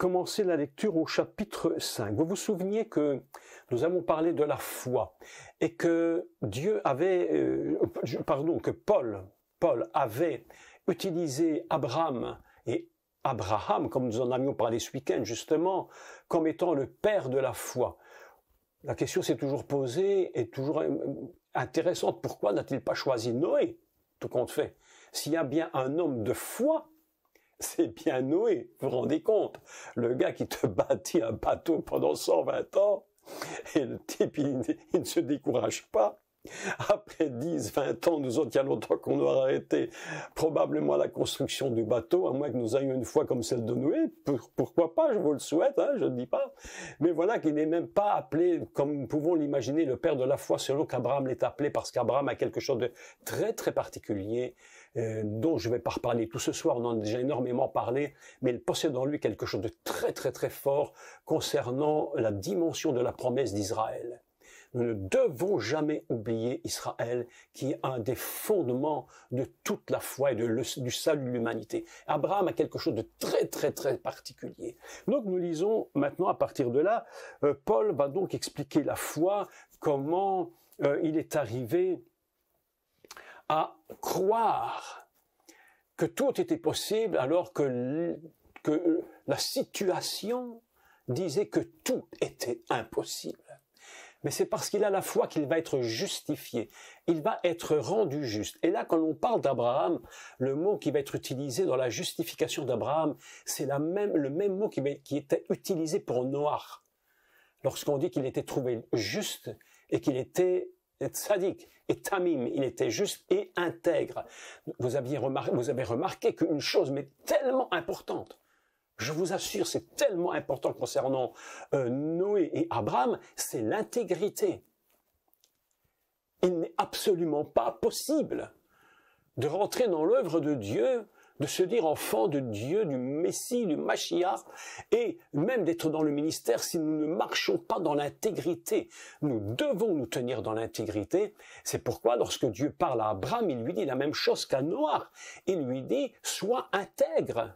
commencer la lecture au chapitre 5. Vous vous souveniez que nous avons parlé de la foi et que Dieu avait, que Paul avait utilisé Abraham et Abraham, comme nous en avions parlé ce week-end justement, comme étant le père de la foi. La question s'est toujours posée et toujours intéressante. Pourquoi n'a-t-il pas choisi Noé, tout compte fait? S'il y a bien un homme de foi, c'est bien Noé, vous vous rendez compte? Le gars qui te bâtit un bateau pendant 120 ans, et le type, il ne se décourage pas. Après 10, 20 ans, nous autres, il y a longtemps qu'on aura arrêté probablement la construction du bateau, à moins que nous ayons une foi comme celle de Noé. Pourquoi pas, je vous le souhaite, je ne dis pas. Mais voilà qu'il n'est même pas appelé, comme nous pouvons l'imaginer, le père de la foi, selon qu'Abraham l'est appelé, parce qu'Abraham a quelque chose de très très particulier, dont je ne vais pas reparler tout ce soir, on en a déjà énormément parlé, mais il possède en lui quelque chose de très très très fort concernant la dimension de la promesse d'Israël. Nous ne devons jamais oublier Israël, qui est un des fondements de toute la foi et du salut de l'humanité. Abraham a quelque chose de très très très particulier. Donc nous lisons maintenant à partir de là, Paul va donc expliquer la foi, comment il est arrivé à croire que tout était possible alors que la situation disait que tout était impossible. Mais c'est parce qu'il a la foi qu'il va être justifié. Il va être rendu juste. Et là, quand on parle d'Abraham, le mot qui va être utilisé dans la justification d'Abraham, c'est le même mot qui était utilisé pour Noach. Lorsqu'on dit qu'il était trouvé juste et qu'il était tzaddik et tamim, il était juste et intègre. Vous avez remarqué qu'une chose, mais tellement importante, je vous assure, c'est tellement important concernant Noé et Abraham, c'est l'intégrité. Il n'est absolument pas possible de rentrer dans l'œuvre de Dieu, de se dire enfant de Dieu, du Messie, du Mashiach, et même d'être dans le ministère si nous ne marchons pas dans l'intégrité. Nous devons nous tenir dans l'intégrité. C'est pourquoi lorsque Dieu parle à Abraham, il lui dit la même chose qu'à Noach. Il lui dit, sois intègre.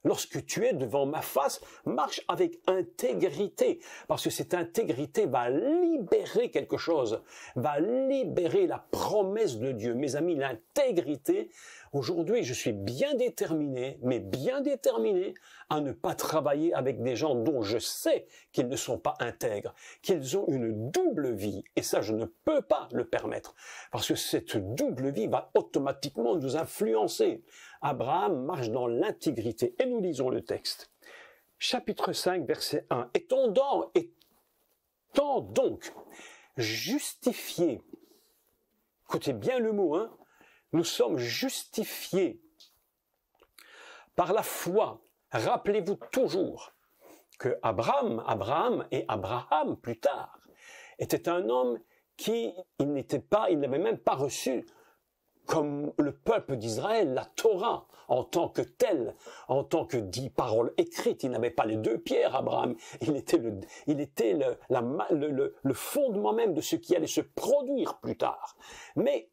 Lorsque tu es devant ma face, marche avec intégrité, parce que cette intégrité va libérer quelque chose, va libérer la promesse de Dieu. Mes amis, l'intégrité, aujourd'hui, je suis bien déterminé, mais bien déterminé à ne pas travailler avec des gens dont je sais qu'ils ne sont pas intègres, qu'ils ont une double vie, et ça, je ne peux pas le permettre, parce que cette double vie va automatiquement nous influencer. Abraham marche dans l'intégrité. Et nous lisons le texte. Chapitre 5, verset 1. Étant donc justifiés, écoutez bien le mot, nous sommes justifiés par la foi. Rappelez-vous toujours que Abraham et Abraham plus tard, était un homme qui, il n'avait même pas reçu comme le peuple d'Israël, la Torah, en tant que telle, en tant que 10 paroles écrites. Il n'avait pas les 2 pierres, Abraham. Il était le fondement même de ce qui allait se produire plus tard. Mais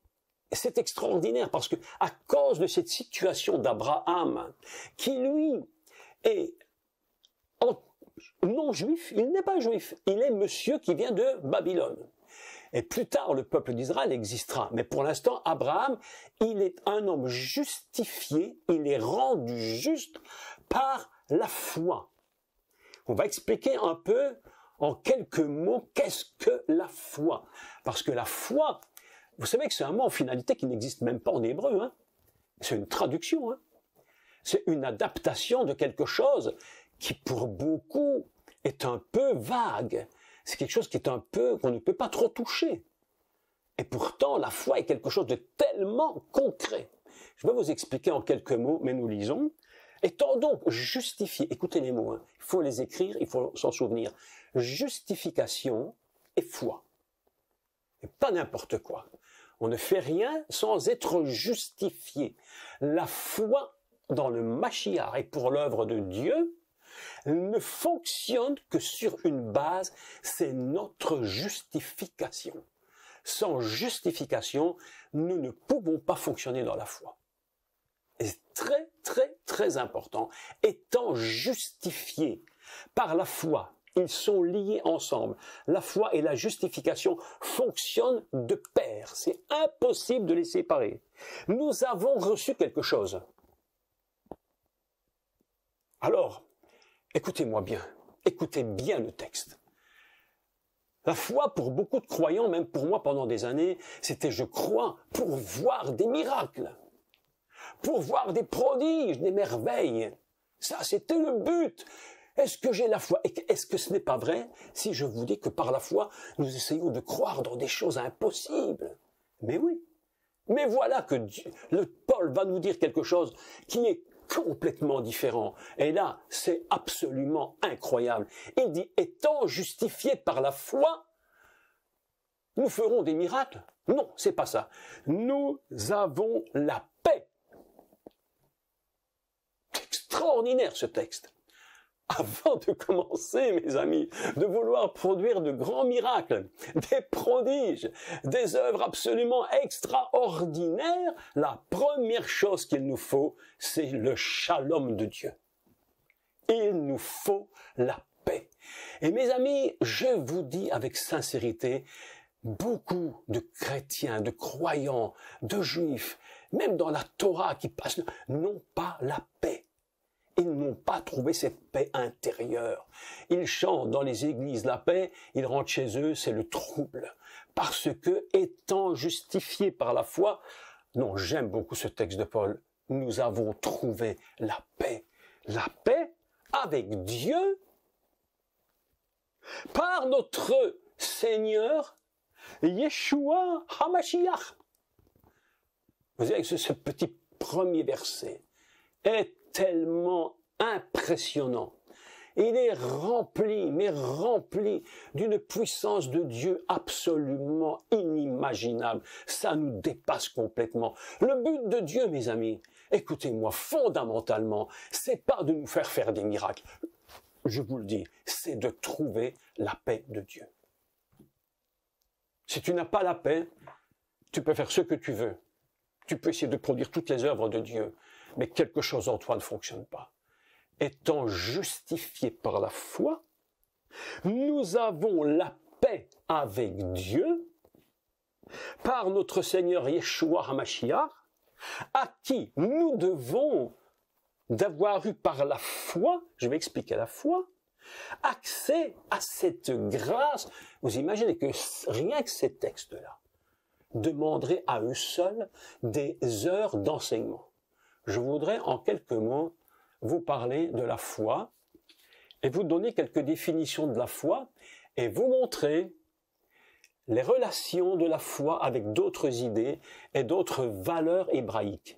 c'est extraordinaire parce que, à cause de cette situation d'Abraham, qui lui est non juif, il n'est pas juif. Il est monsieur qui vient de Babylone. Et plus tard, le peuple d'Israël existera. Mais pour l'instant, Abraham, il est un homme justifié, il est rendu juste par la foi. On va expliquer un peu, en quelques mots, qu'est-ce que la foi. Parce que la foi, vous savez que c'est un mot en finalité qui n'existe même pas en hébreu. C'est une traduction. C'est une adaptation de quelque chose qui, pour beaucoup, est un peu vague. C'est quelque chose qui est qu'on ne peut pas trop toucher. Et pourtant, la foi est quelque chose de tellement concret. Je vais vous expliquer en quelques mots, mais nous lisons. Étant donc justifié, écoutez les mots, il faut les écrire, il faut s'en souvenir. Justification et foi. Et pas n'importe quoi. On ne fait rien sans être justifié. La foi dans le Mashiach et pour l'œuvre de Dieu ne fonctionne que sur une base, c'est notre justification. Sans justification, nous ne pouvons pas fonctionner dans la foi. est très, très, très important. Étant justifiés par la foi, ils sont liés ensemble. La foi et la justification fonctionnent de pair. C'est impossible de les séparer. Nous avons reçu quelque chose. Alors, écoutez-moi bien. Écoutez bien le texte. La foi, pour beaucoup de croyants, même pour moi pendant des années, c'était je crois pour voir des miracles, pour voir des prodiges, des merveilles. Ça, c'était le but. Est-ce que j'ai la foi? Est-ce que ce n'est pas vrai si je vous dis que par la foi, nous essayons de croire dans des choses impossibles? Mais oui. Mais voilà que Paul va nous dire quelque chose qui est complètement différent. Et là, c'est absolument incroyable. Il dit, étant justifiés par la foi, nous ferons des miracles. Non, c'est pas ça. Nous avons la paix. C'est extraordinaire ce texte. Avant de commencer, mes amis, de vouloir produire de grands miracles, des prodiges, des œuvres absolument extraordinaires, la première chose qu'il nous faut, c'est le shalom de Dieu. Il nous faut la paix. Et mes amis, je vous dis avec sincérité, beaucoup de chrétiens, de croyants, de juifs, même dans la Torah qui passent, n'ont pas la paix. Ils n'ont pas trouvé cette paix intérieure. Ils chantent dans les églises la paix, ils rentrent chez eux, c'est le trouble. Parce que, étant justifiés par la foi, non, j'aime beaucoup ce texte de Paul, nous avons trouvé la paix. La paix avec Dieu, par notre Seigneur, Yeshua HaMashiach. Vous voyez, ce petit premier verset est tellement impressionnant. Il est rempli, mais rempli d'une puissance de Dieu absolument inimaginable. Ça nous dépasse complètement. Le but de Dieu, mes amis, écoutez-moi, fondamentalement, c'est pas de nous faire des miracles. Je vous le dis, c'est de trouver la paix de Dieu. Si tu n'as pas la paix, tu peux faire ce que tu veux. Tu peux essayer de produire toutes les œuvres de Dieu. Mais quelque chose en toi ne fonctionne pas. Étant justifiés par la foi, nous avons la paix avec Dieu par notre Seigneur Yeshua HaMashiach, à qui nous devons d'avoir eu par la foi, je vais expliquer la foi, accès à cette grâce. Vous imaginez que rien que ces textes-là demanderaient à eux seuls des heures d'enseignement. Je voudrais en quelques mots vous parler de la foi et vous donner quelques définitions de la foi et vous montrer les relations de la foi avec d'autres idées et d'autres valeurs hébraïques.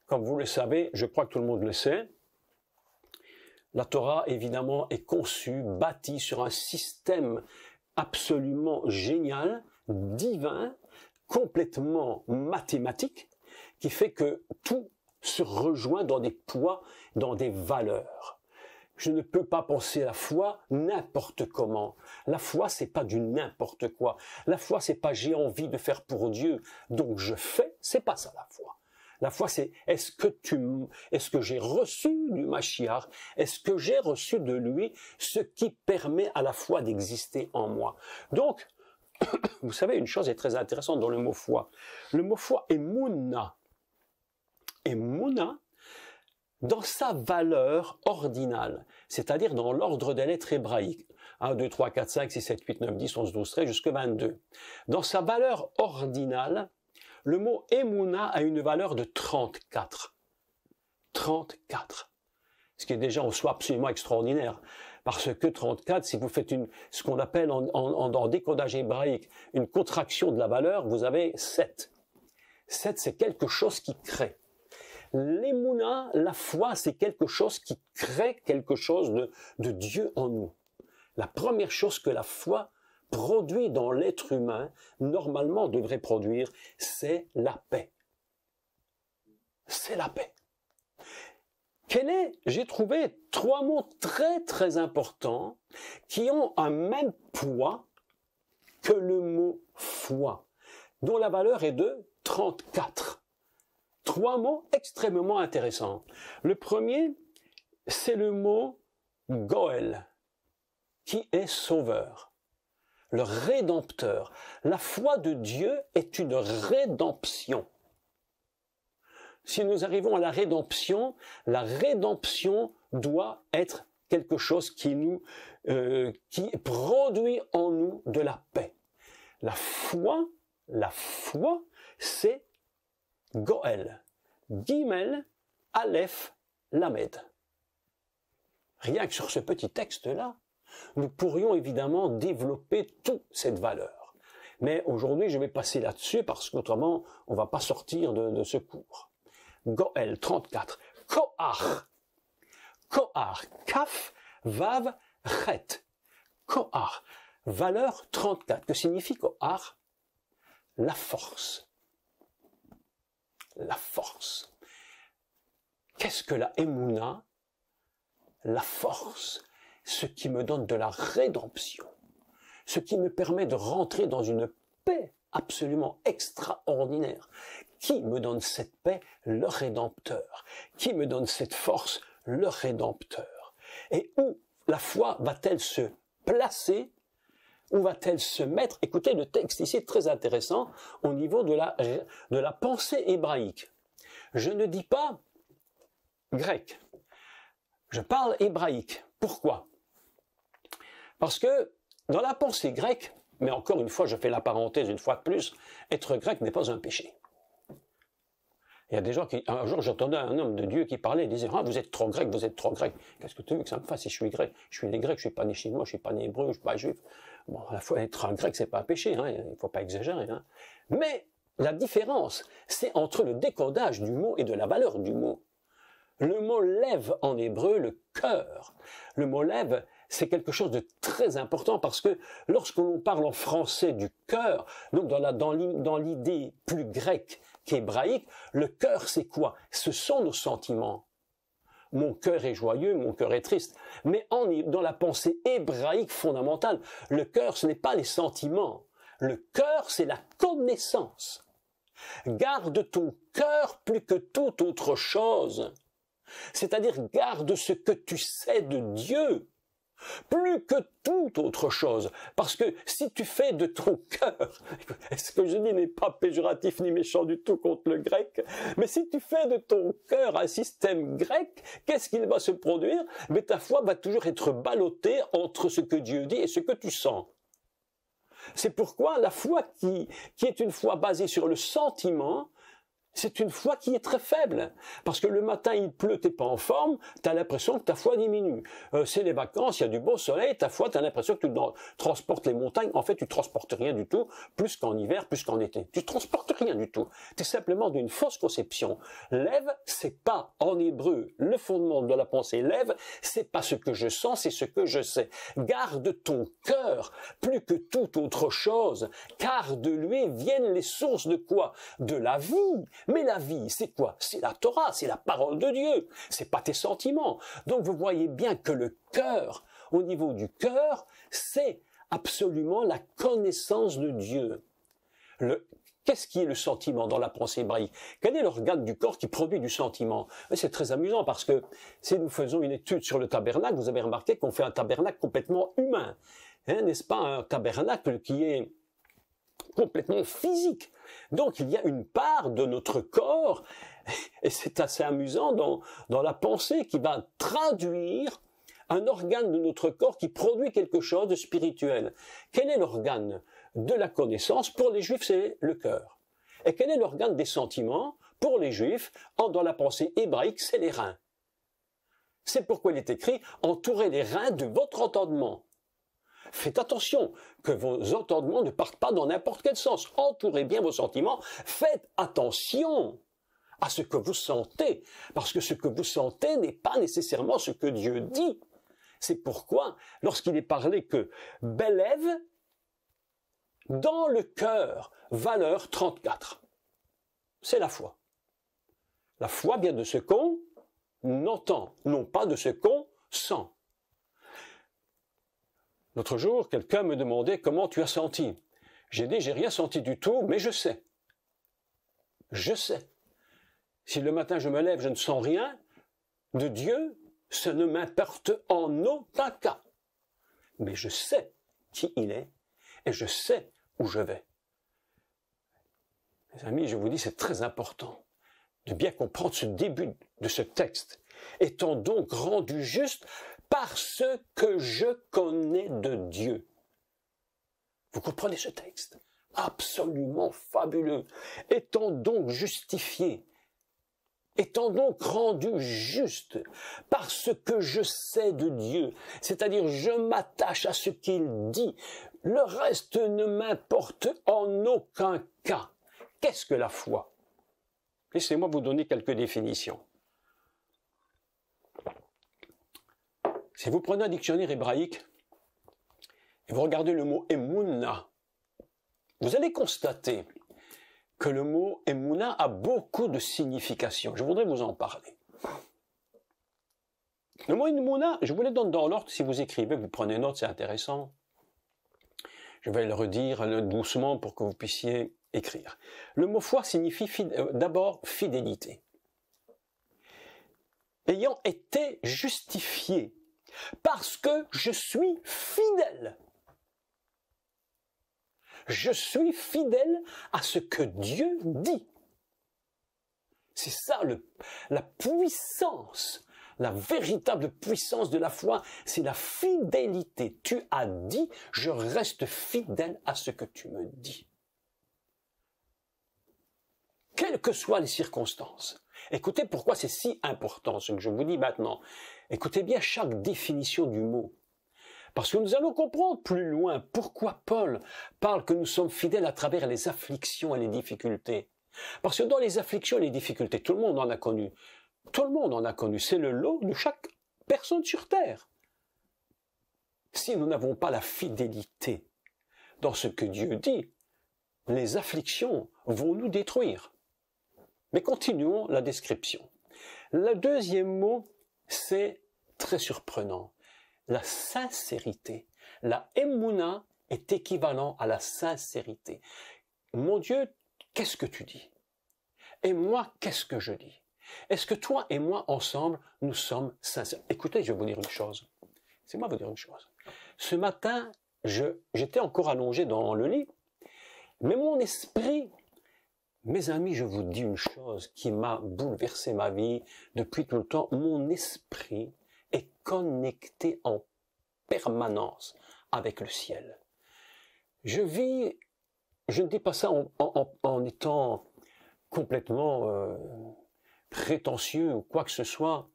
Comme vous le savez, je crois que tout le monde le sait, la Torah évidemment est conçue, bâtie sur un système absolument génial, divin, complètement mathématique, qui fait que tout se rejoint dans des poids, dans des valeurs. Je ne peux pas penser la foi n'importe comment. La foi, c'est pas du n'importe quoi. La foi, c'est pas j'ai envie de faire pour Dieu, donc je fais. C'est pas ça la foi. La foi, c'est est-ce que j'ai reçu du Mashiach? Est-ce que j'ai reçu de lui ce qui permet à la foi d'exister en moi? Donc, vous savez, une chose est très intéressante dans le mot foi. Le mot foi est mouna. Et mouna, dans sa valeur ordinale, c'est-à-dire dans l'ordre des lettres hébraïques, 1, 2, 3, 4, 5, 6, 7, 8, 9, 10, 11, 12, 13, jusqu'à 22. Dans sa valeur ordinale, le mot Emouna a une valeur de 34. 34. Ce qui est déjà en soi absolument extraordinaire. Parce que 34, si vous faites ce qu'on appelle en décodage hébraïque une contraction de la valeur, vous avez 7. 7, c'est quelque chose qui crée. L'Emouna, la foi, c'est quelque chose qui crée quelque chose de Dieu en nous. La première chose que la foi produit dans l'être humain, normalement devrait produire, c'est la paix. C'est la paix. J'ai trouvé 3 mots très très importants qui ont un même poids que le mot foi, dont la valeur est de 34. 3 mots extrêmement intéressants. Le premier, c'est le mot Goël, qui est sauveur, le rédempteur. La foi de Dieu est une rédemption. Si nous arrivons à la rédemption doit être quelque chose qui produit en nous de la paix. La foi, c'est Goël, Gimel, Aleph, Lamed. Rien que sur ce petit texte-là, nous pourrions évidemment développer toute cette valeur. Mais aujourd'hui, je vais passer là-dessus parce qu'autrement, on ne va pas sortir de ce cours. Goël 34. Kohar. Kohar. Kaf, Vav, Chet. Kohar. Valeur 34. Que signifie Kohar? La force. La force. Qu'est-ce que la Emouna? La force. Ce qui me donne de la rédemption. Ce qui me permet de rentrer dans une paix absolument extraordinaire. Qui me donne cette paix? Le Rédempteur. Qui me donne cette force? Le Rédempteur. Et où la foi va-t-elle se placer? Où va-t-elle se mettre? Écoutez, le texte ici est très intéressant au niveau de la pensée hébraïque. Je ne dis pas grec. Je parle hébraïque. Pourquoi? Parce que dans la pensée grecque, mais encore une fois, je fais la parenthèse une fois de plus, être grec n'est pas un péché. Il y a des gens qui, un jour j'entendais un homme de Dieu qui parlait, il disait, ah, vous êtes trop grec, vous êtes trop grec. Qu'est-ce que tu veux que ça me fasse si je suis grec? Je suis né grec, je suis pas né chinois, je suis pas né hébreu, je suis pas juif. Bon, à la fois, être un grec, c'est pas un péché, hein, il faut pas exagérer, hein. Mais la différence, c'est entre le décodage du mot et de la valeur du mot. Le mot lève en hébreu, le cœur. Le mot lève, c'est quelque chose de très important parce que lorsque l'on parle en français du cœur, donc dans l'idée plus grecque qu'hébraïque, le cœur c'est quoi? Ce sont nos sentiments. Mon cœur est joyeux, mon cœur est triste. Mais dans la pensée hébraïque fondamentale, le cœur ce n'est pas les sentiments. Le cœur c'est la connaissance. Garde ton cœur plus que toute autre chose. C'est-à-dire garde ce que tu sais de Dieu. Plus que toute autre chose. Parce que si tu fais de ton cœur, ce que je dis n'est pas péjoratif ni méchant du tout contre le grec, mais si tu fais de ton cœur un système grec, qu'est-ce qu'il va se produire? Mais ta foi va toujours être ballottée entre ce que Dieu dit et ce que tu sens. C'est pourquoi la foi qui est une foi basée sur le sentiment, c'est une foi qui est très faible. Parce que le matin, il pleut, t'es pas en forme, t'as l'impression que ta foi diminue. C'est les vacances, il y a du beau soleil, ta foi, t'as l'impression que tu transportes les montagnes. En fait, tu transportes rien du tout, plus qu'en hiver, plus qu'en été. Tu transportes rien du tout. T'es simplement d'une fausse conception. Lève, c'est pas, en hébreu, le fondement de la pensée lève, c'est pas ce que je sens, c'est ce que je sais. Garde ton cœur, plus que toute autre chose, car de lui viennent les sources de quoi? De la vie. Mais la vie, c'est quoi? C'est la Torah, c'est la parole de Dieu. C'est pas tes sentiments. Donc vous voyez bien que le cœur, au niveau du cœur, c'est absolument la connaissance de Dieu. Qu'est-ce qui est le sentiment dans la pensée hébraïque? Quel est l'organe du corps qui produit du sentiment? C'est très amusant parce que si nous faisons une étude sur le tabernacle, vous avez remarqué qu'on fait un tabernacle complètement humain. Hein, n'est-ce pas un tabernacle qui est complètement physique. Donc il y a une part de notre corps, et c'est assez amusant dans la pensée, qui va traduire un organe de notre corps qui produit quelque chose de spirituel. Quel est l'organe de la connaissance? Pour les Juifs, c'est le cœur. Et quel est l'organe des sentiments? Pour les Juifs, dans la pensée hébraïque, c'est les reins. C'est pourquoi il est écrit « Entourez les reins de votre entendement ». Faites attention que vos entendements ne partent pas dans n'importe quel sens. Entourez bien vos sentiments. Faites attention à ce que vous sentez, parce que ce que vous sentez n'est pas nécessairement ce que Dieu dit. C'est pourquoi, lorsqu'il est parlé que Bélève, dans le cœur, valeur 34. C'est la foi. La foi vient de ce qu'on entend, non pas de ce qu'on sent. L'autre jour, quelqu'un me demandait comment tu as senti. J'ai dit, j'ai rien senti du tout, mais je sais. Je sais. Si le matin je me lève, je ne sens rien de Dieu, ça ne m'importe en aucun cas. Mais je sais qui il est et je sais où je vais. Mes amis, je vous dis, c'est très important de bien comprendre ce début de ce texte. Étant donc rendu juste parce que je connais de Dieu. Vous comprenez ce texte? Absolument fabuleux. Étant donc justifié, étant donc rendu juste parce que je sais de Dieu, c'est-à-dire je m'attache à ce qu'il dit, le reste ne m'importe en aucun cas. Qu'est-ce que la foi? Laissez-moi vous donner quelques définitions. Si vous prenez un dictionnaire hébraïque et vous regardez le mot Emouna, vous allez constater que le mot Emouna a beaucoup de significations. Je voudrais vous en parler. Le mot Emouna, je vous le donne dans l'ordre. Si vous écrivez, vous prenez note, c'est intéressant. Je vais le redire doucement pour que vous puissiez écrire. Le mot foi signifie d'abord fidélité. Ayant été justifié parce que je suis fidèle. Je suis fidèle à ce que Dieu dit. C'est ça la puissance, la véritable puissance de la foi, c'est la fidélité. Tu as dit, je reste fidèle à ce que tu me dis. Quelles que soient les circonstances. Écoutez pourquoi c'est si important ce que je vous dis maintenant. Écoutez bien chaque définition du mot. Parce que nous allons comprendre plus loin pourquoi Paul parle que nous sommes fidèles à travers les afflictions et les difficultés. Parce que dans les afflictions et les difficultés, tout le monde en a connu. Tout le monde en a connu. C'est le lot de chaque personne sur terre. Si nous n'avons pas la fidélité dans ce que Dieu dit, les afflictions vont nous détruire. Mais continuons la description. Le deuxième mot, c'est très surprenant. La sincérité. La Emouna est équivalent à la sincérité. Mon Dieu, qu'est-ce que tu dis? Et moi, qu'est-ce que je dis? Est-ce que toi et moi, ensemble, nous sommes sincères? Écoutez, je vais vous dire une chose. C'est moi vous dire une chose. Ce matin, j'étais encore allongé dans le lit, mais mon esprit, mes amis, je vous dis une chose qui m'a bouleversé ma vie depuis tout le temps. Mon esprit est connecté en permanence avec le ciel. Je ne dis pas ça en étant complètement prétentieux ou quoi que ce soit.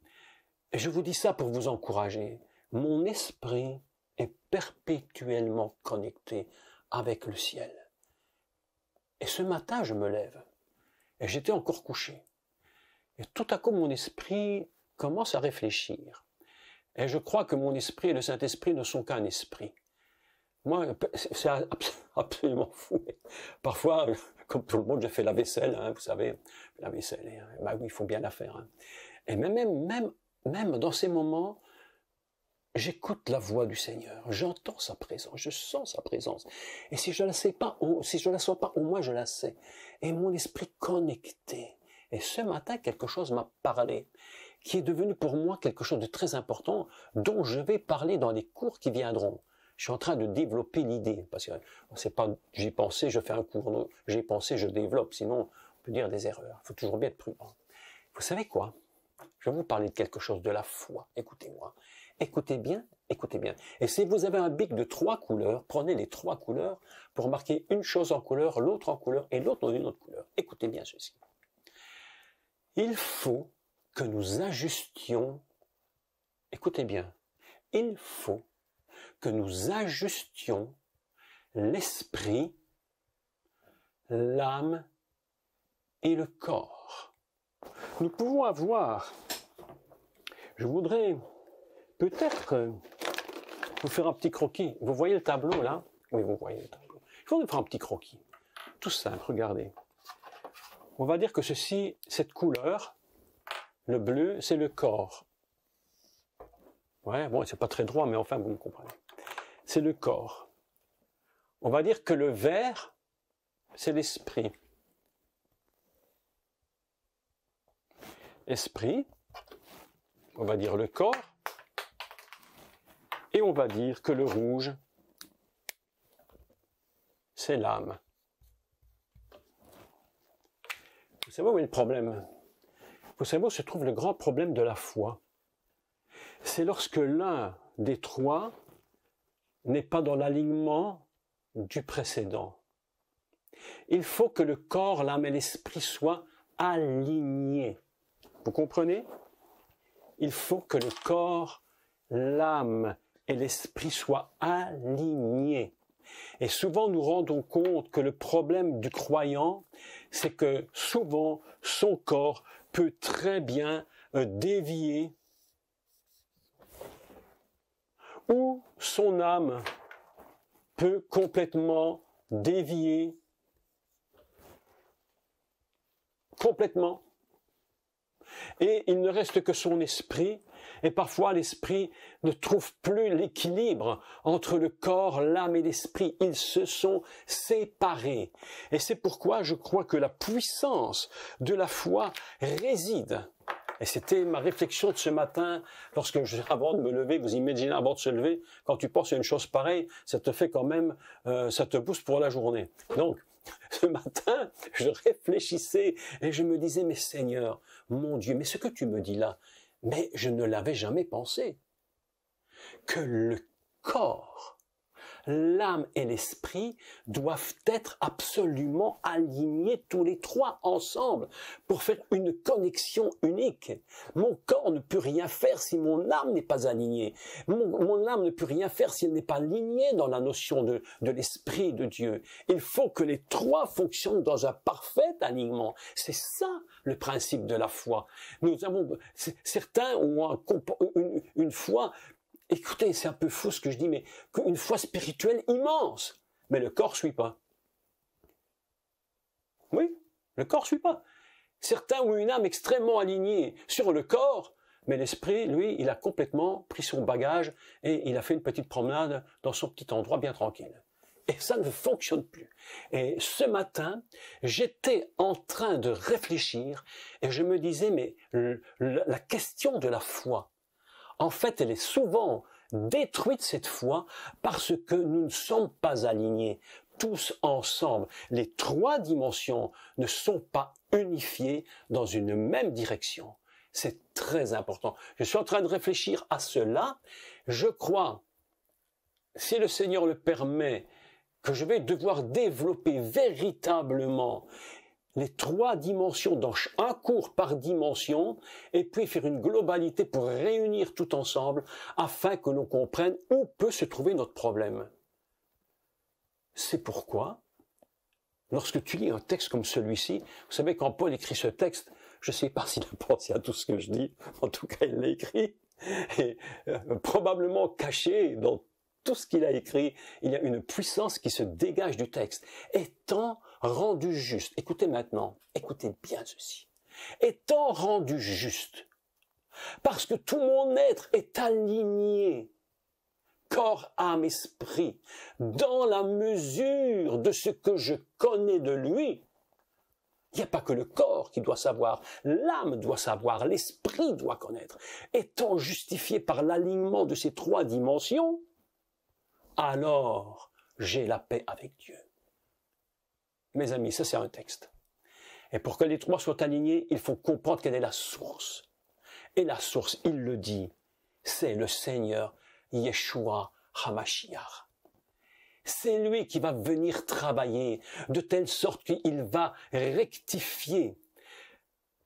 Je vous dis ça pour vous encourager. Mon esprit est perpétuellement connecté avec le ciel. Et ce matin, je me lève et j'étais encore couché. Et tout à coup, mon esprit commence à réfléchir. Et je crois que mon esprit et le Saint-Esprit ne sont qu'un esprit. Moi, c'est absolument fou. Parfois, comme tout le monde, je fais la vaisselle, hein, vous savez, la vaisselle, bah oui, il faut bien la faire. Hein. Et même dans ces moments, j'écoute la voix du Seigneur, j'entends sa présence, je sens sa présence. Et si je la sais pas, si je la sens pas, au moins je la sais. Et mon esprit connecté. Et ce matin, quelque chose m'a parlé, qui est devenu pour moi quelque chose de très important, dont je vais parler dans les cours qui viendront. Je suis en train de développer l'idée, parce que c'est pas j'ai pensé, je fais un cours, non, j'ai pensé, je développe, sinon on peut dire des erreurs. Il faut toujours bien être prudent. Vous savez quoi? Je vais vous parler de quelque chose, de la foi. Écoutez-moi. Écoutez bien, écoutez bien. Et si vous avez un bic de 3 couleurs, prenez les 3 couleurs pour marquer une chose en couleur, l'autre en couleur et l'autre dans une autre couleur. Écoutez bien ceci. Il faut que nous ajustions, écoutez bien, il faut que nous ajustions l'esprit, l'âme et le corps. Nous pouvons avoir, je voudrais peut-être vous faire un petit croquis. Vous voyez le tableau là? Oui, vous voyez le tableau. Il faut nous faire un petit croquis. Tout simple, regardez. On va dire que ceci, cette couleur, le bleu, c'est le corps. Ouais, bon, c'est pas très droit, mais enfin, vous me comprenez. C'est le corps. On va dire que le vert, c'est l'esprit. esprit, on va dire le corps, et on va dire que le rouge, c'est l'âme. Vous savez où est le problème? Vous savez où se trouve le grand problème de la foi? C'est lorsque l'un des trois n'est pas dans l'alignement du précédent. Il faut que le corps, l'âme et l'esprit soient alignés. Vous comprenez? Il faut que le corps, l'âme et l'esprit soient alignés. Et souvent nous rendons compte que le problème du croyant, c'est que souvent son corps peut très bien dévier, ou son âme peut complètement dévier, complètement. Et il ne reste que son esprit, et parfois l'esprit ne trouve plus l'équilibre entre le corps, l'âme et l'esprit. Ils se sont séparés. Et c'est pourquoi je crois que la puissance de la foi réside. Et c'était ma réflexion de ce matin, avant de me lever, vous imaginez avant de se lever, quand tu penses à une chose pareille, ça te fait quand même, ça te booste pour la journée. Donc, ce matin, je réfléchissais et je me disais, mais Seigneur, mon Dieu, mais ce que tu me dis là, mais je ne l'avais jamais pensé. Que le corps, l'âme et l'esprit doivent être absolument alignés tous les trois ensemble pour faire une connexion unique. Mon corps ne peut rien faire si mon âme n'est pas alignée. Mon âme ne peut rien faire si elle n'est pas alignée dans la notion de l'esprit de Dieu. Il faut que les trois fonctionnent dans un parfait alignement. C'est ça le principe de la foi. Certains ont une foi. Écoutez, c'est un peu fou ce que je dis, mais une foi spirituelle immense. Mais le corps ne suit pas. Oui, le corps ne suit pas. Certains ont une âme extrêmement alignée sur le corps, mais l'esprit, lui, il a complètement pris son bagage et il a fait une petite promenade dans son petit endroit bien tranquille. Et ça ne fonctionne plus. Et ce matin, j'étais en train de réfléchir et je me disais, mais la question de la foi, en fait, elle est souvent détruite cette foi parce que nous ne sommes pas alignés tous ensemble. Les trois dimensions ne sont pas unifiées dans une même direction. C'est très important. Je suis en train de réfléchir à cela. Je crois, si le Seigneur le permet, que je vais devoir développer véritablement les trois dimensions dans un cours par dimension et puis faire une globalité pour réunir tout ensemble afin que l'on comprenne où peut se trouver notre problème. C'est pourquoi, lorsque tu lis un texte comme celui-ci, vous savez quand Paul écrit ce texte, je ne sais pas s'il a pensé à tout ce que je dis, en tout cas il l'a écrit, et probablement caché dans tout ce qu'il a écrit, il y a une puissance qui se dégage du texte. Étant rendu juste, écoutez maintenant, écoutez bien ceci, étant rendu juste, parce que tout mon être est aligné, corps, âme, esprit, dans la mesure de ce que je connais de lui. Il n'y a pas que le corps qui doit savoir, l'âme doit savoir, l'esprit doit connaître. Étant justifié par l'alignement de ces trois dimensions, alors j'ai la paix avec Dieu. Mes amis, ça c'est un texte. Et pour que les trois soient alignés, il faut comprendre quelle est la source. Et la source, il le dit, c'est le Seigneur Yeshua HaMashiach. C'est lui qui va venir travailler de telle sorte qu'il va rectifier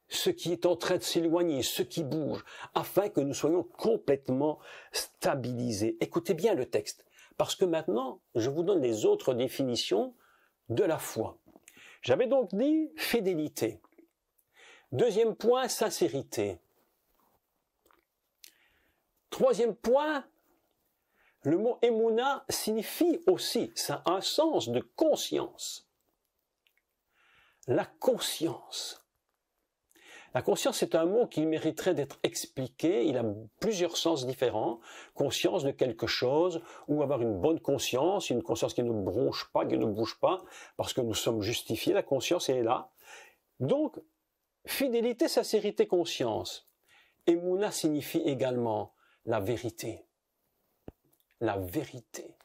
ce qui est en train de s'éloigner, ce qui bouge, afin que nous soyons complètement stabilisés. Écoutez bien le texte. Parce que maintenant, je vous donne les autres définitions de la foi. J'avais donc dit fidélité. Deuxième point, sincérité. Troisième point, le mot émouna signifie aussi, ça a un sens de conscience. La conscience. La conscience est un mot qui mériterait d'être expliqué. Il a plusieurs sens différents. Conscience de quelque chose, ou avoir une bonne conscience, une conscience qui ne bronche pas, qui ne bouge pas, parce que nous sommes justifiés. La conscience est là. Donc, Fidélité, sincérité, conscience. Emouna signifie également la vérité. La vérité.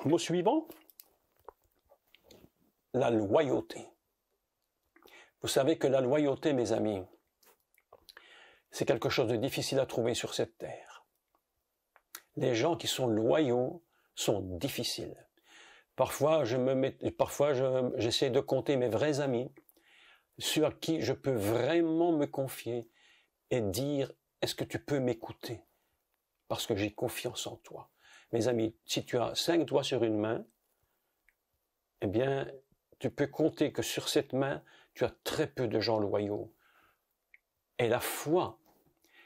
Mot suivant, la loyauté. Vous savez que la loyauté, mes amis, c'est quelque chose de difficile à trouver sur cette terre. Les gens qui sont loyaux sont difficiles. Parfois, j'essaie de compter mes vrais amis, ceux à qui je peux vraiment me confier et dire, est-ce que tu peux m'écouter? Parce que j'ai confiance en toi. Mes amis, si tu as 5 doigts sur une main, eh bien, tu peux compter que sur cette main, tu as très peu de gens loyaux. Et la foi,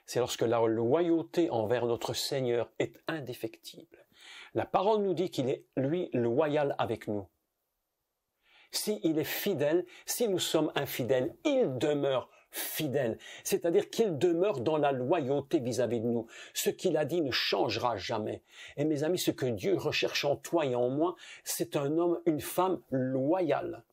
c'est lorsque la loyauté envers notre Seigneur est indéfectible. La parole nous dit qu'il est, lui, loyal avec nous. S'il est fidèle, si nous sommes infidèles, il demeure fidèle. C'est-à-dire qu'il demeure dans la loyauté vis-à-vis de nous. Ce qu'il a dit ne changera jamais. Et mes amis, ce que Dieu recherche en toi et en moi, c'est un homme, une femme loyale,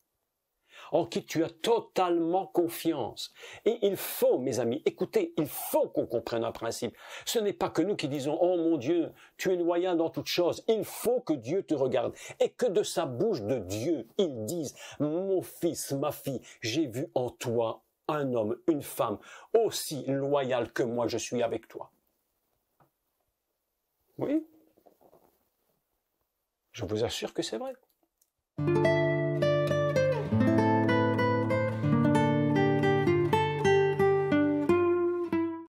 en qui tu as totalement confiance. Et il faut, mes amis, écoutez, il faut qu'on comprenne un principe. Ce n'est pas que nous qui disons « Oh mon Dieu, tu es loyal dans toutes choses ». Il faut que Dieu te regarde et que de sa bouche de Dieu, il dise « Mon fils, ma fille, j'ai vu en toi un homme, une femme aussi loyal que moi je suis avec toi ». Oui, je vous assure que c'est vrai.